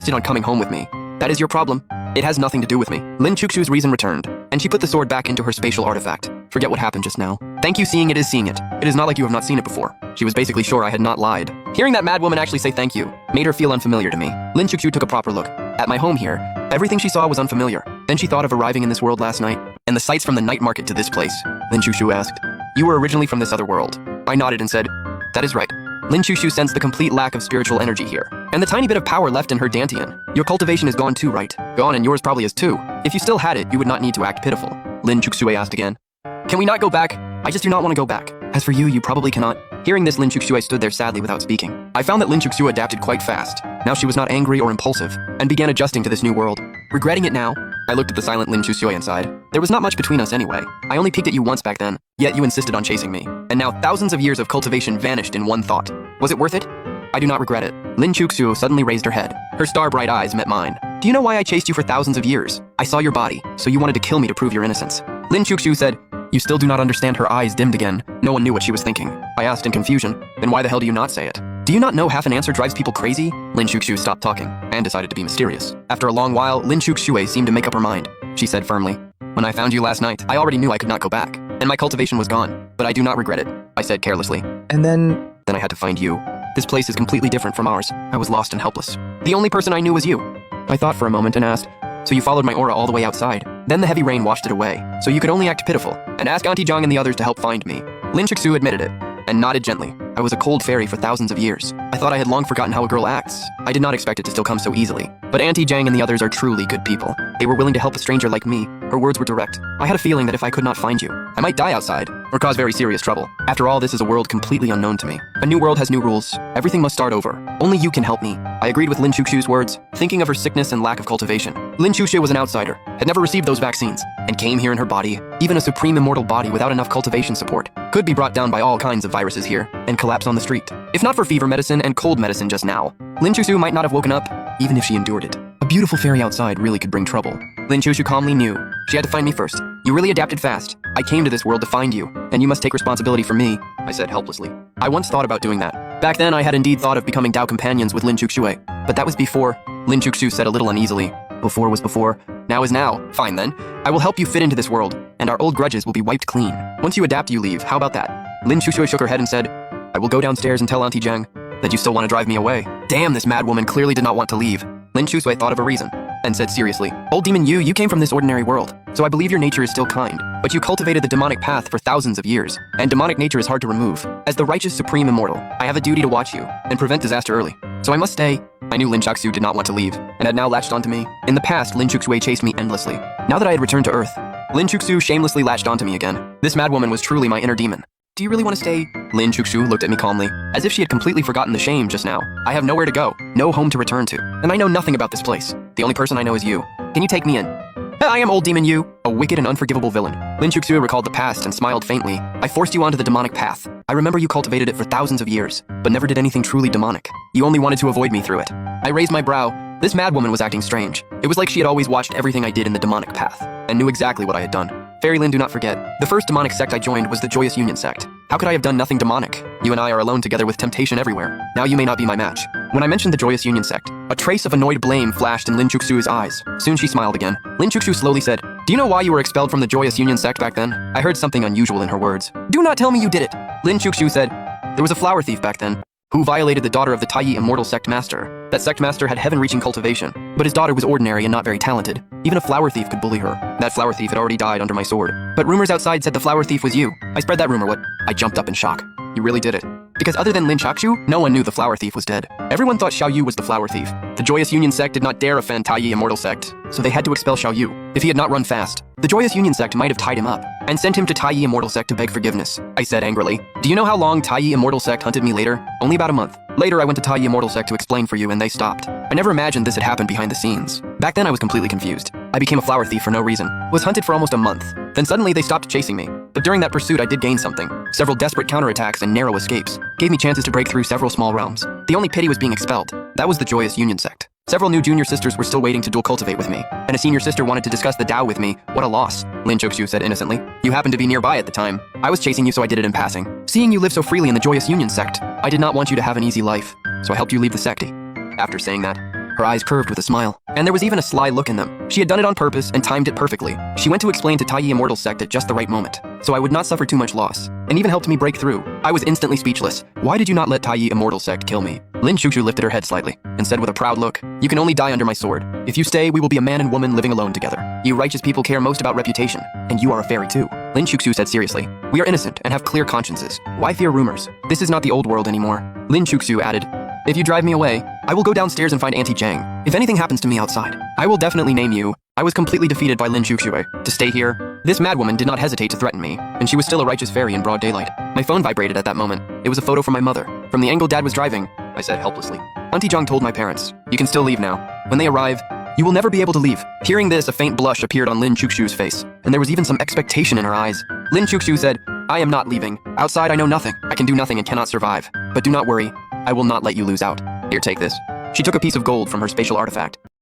insisted on coming home with me. That is your problem. It has nothing to do with me. Lin Chuxu's reason returned, and she put the sword back into her spatial artifact. Forget what happened just now. Thank you, seeing it is seeing it. It is not like you have not seen it before. She was basically sure I had not lied. Hearing that mad woman actually say thank you made her feel unfamiliar to me. Lin Chuxu took a proper look at my home here. Everything she saw was unfamiliar. Then she thought of arriving in this world last night, and the sights from the night market to this place. Lin Chuxu asked, "You were originally from this other world?" I nodded and said, "That is right." Lin Chuxu sensed the complete lack of spiritual energy here, and the tiny bit of power left in her dantian. Your cultivation is gone too, right? Gone, and yours probably is too. If you still had it, you would not need to act pitiful. Lin Chuxue asked again. Can we not go back? I just do not want to go back. As for you, you probably cannot. Hearing this, Lin Chuxue stood there sadly without speaking. I found that Lin Chuxue adapted quite fast. Now she was not angry or impulsive, and began adjusting to this new world. Regretting it now, I looked at the silent Lin Chuxue and sighed. There was not much between us anyway. I only peeked at you once back then, yet you insisted on chasing me. And now thousands of years of cultivation vanished in one thought. Was it worth it? I do not regret it. Lin Chuxu suddenly raised her head. Her star-bright eyes met mine. Do you know why I chased you for thousands of years? I saw your body, so you wanted to kill me to prove your innocence. Lin Chuxu said, "You still do not understand." Her eyes dimmed again. No one knew what she was thinking. I asked in confusion, "Then why the hell do you not say it? Do you not know half an answer drives people crazy?" Lin Chuxu stopped talking and decided to be mysterious. After a long while, Lin Chuxue seemed to make up her mind. She said firmly, "When I found you last night, I already knew I could not go back, and my cultivation was gone, but I do not regret it," I said carelessly. And then I had to find you. This place is completely different from ours. I was lost and helpless. The only person I knew was you. I thought for a moment and asked, "So you followed my aura all the way outside?" Then the heavy rain washed it away, so you could only act pitiful, and ask Auntie Zhang and the others to help find me. Lin Chuxu admitted it, and nodded gently. I was a cold fairy for thousands of years. I thought I had long forgotten how a girl acts. I did not expect it to still come so easily. But Auntie Zhang and the others are truly good people. They were willing to help a stranger like me. Her words were direct. I had a feeling that if I could not find you, I might die outside, or cause very serious trouble. After all, this is a world completely unknown to me. A new world has new rules. Everything must start over. Only you can help me. I agreed with Lin Chuxu's words, thinking of her sickness and lack of cultivation. Lin Chuxu was an outsider, had never received those vaccines, and came here in her body. Even a supreme immortal body without enough cultivation support could be brought down by all kinds of viruses here, and collapse on the street. If not for fever medicine and cold medicine just now, Lin Chuxu might not have woken up, even if she endured it. A beautiful fairy outside really could bring trouble. Lin Chuxu calmly knew. She had to find me first. You really adapted fast. I came to this world to find you, and you must take responsibility for me, I said helplessly. I once thought about doing that. Back then, I had indeed thought of becoming Dao companions with Lin Chuxue, but that was before. Lin Chuxu said a little uneasily. Before was before, now is now. Fine then. I will help you fit into this world, and our old grudges will be wiped clean. Once you adapt, you leave. How about that? Lin Chuxue shook her head and said, I will go downstairs and tell Auntie Zhang that you still want to drive me away. Damn, this mad woman clearly did not want to leave. Lin Chuxue thought of a reason, and said seriously, Old demon you came from this ordinary world, so I believe your nature is still kind, but you cultivated the demonic path for thousands of years, and demonic nature is hard to remove. As the righteous supreme immortal, I have a duty to watch you, and prevent disaster early. So I must stay. I knew Lin Chuxue did not want to leave, and had now latched onto me. In the past, Lin Chuxue chased me endlessly. Now that I had returned to Earth, Lin Chuxue shamelessly latched onto me again. This mad woman was truly my inner demon. Do you really want to stay? Lin Chuxue looked at me calmly, as if she had completely forgotten the shame just now. I have nowhere to go, no home to return to, and I know nothing about this place. The only person I know is you. Can you take me in? I am old demon you, a wicked and unforgivable villain. Lin Chuxue recalled the past and smiled faintly. I forced you onto the demonic path. I remember you cultivated it for thousands of years, but never did anything truly demonic. You only wanted to avoid me through it. I raised my brow. This mad woman was acting strange. It was like she had always watched everything I did in the demonic path, and knew exactly what I had done. Fairy Lin, do not forget, the first demonic sect I joined was the Joyous Union sect. How could I have done nothing demonic? You and I are alone together with temptation everywhere. Now you may not be my match. When I mentioned the Joyous Union sect, a trace of annoyed blame flashed in Lin Chuxue's eyes. Soon she smiled again. Lin Chuxue slowly said, Do you know why you were expelled from the Joyous Union sect back then? I heard something unusual in her words. Do not tell me you did it. Lin Chuxue said, There was a flower thief back then, who violated the daughter of the Taiyi immortal sect master. That sect master had heaven-reaching cultivation, but his daughter was ordinary and not very talented. Even a flower thief could bully her. That flower thief had already died under my sword. But rumors outside said the flower thief was you. I spread that rumor. What? I jumped up in shock. You really did it. Because other than Lin Chuxue, no one knew the flower thief was dead. Everyone thought Xiao Yu was the flower thief. The Joyous Union sect did not dare offend Taiyi immortal sect, so they had to expel Xiao Yu. If he had not run fast, the Joyous Union sect might have tied him up and sent him to Taiyi immortal sect to beg forgiveness. I said angrily. Do you know how long Taiyi immortal sect hunted me later? Only about a month. Later I went to Taiyi immortal sect to explain for you and they stopped. I never imagined this had happened behind the scenes. Back then I was completely confused. I became a flower thief for no reason. Was hunted for almost a month. Then suddenly they stopped chasing me. But during that pursuit I did gain something. Several desperate counterattacks and narrow escapes gave me chances to break through several small realms. The only pity was being expelled. That was the Joyous Union sect. Several new junior sisters were still waiting to dual cultivate with me, and a senior sister wanted to discuss the Tao with me. What a loss, Lin Chuxue said innocently. You happened to be nearby at the time. I was chasing you, so I did it in passing. Seeing you live so freely in the Joyous Union sect, I did not want you to have an easy life, so I helped you leave the sect. After saying that, Her eyes curved with a smile, and there was even a sly look in them. She had done it on purpose and timed it perfectly. She went to explain to Taiyi Immortal sect at just the right moment, so I would not suffer too much loss, and even helped me break through. I was instantly speechless. Why did you not let Taiyi Immortal sect kill me? Lin Chuchu lifted her head slightly, and said with a proud look, "You can only die under my sword. If you stay, we will be a man and woman living alone together. You righteous people care most about reputation, and you are a fairy too." Lin Chuchu said seriously, "We are innocent and have clear consciences. Why fear rumors? This is not the old world anymore." Lin Chuchu added, "If you drive me away, I will go downstairs and find Auntie Jang. If anything happens to me outside, I will definitely name you." I was completely defeated by Lin Chuchu. To stay here, this madwoman did not hesitate to threaten me, and she was still a righteous fairy in broad daylight. My phone vibrated at that moment. It was a photo from my mother, from the angle Dad was driving. I said helplessly. Auntie Jang told my parents, "You can still leave now. When they arrive, you will never be able to leave." Hearing this, a faint blush appeared on Lin Chuchu's face, and there was even some expectation in her eyes. Lin Chuchu said, "I am not leaving. Outside I know nothing. I can do nothing and cannot survive. But do not worry, I will not let you lose out. Here, take this." She took a piece of gold from her spatial artifact.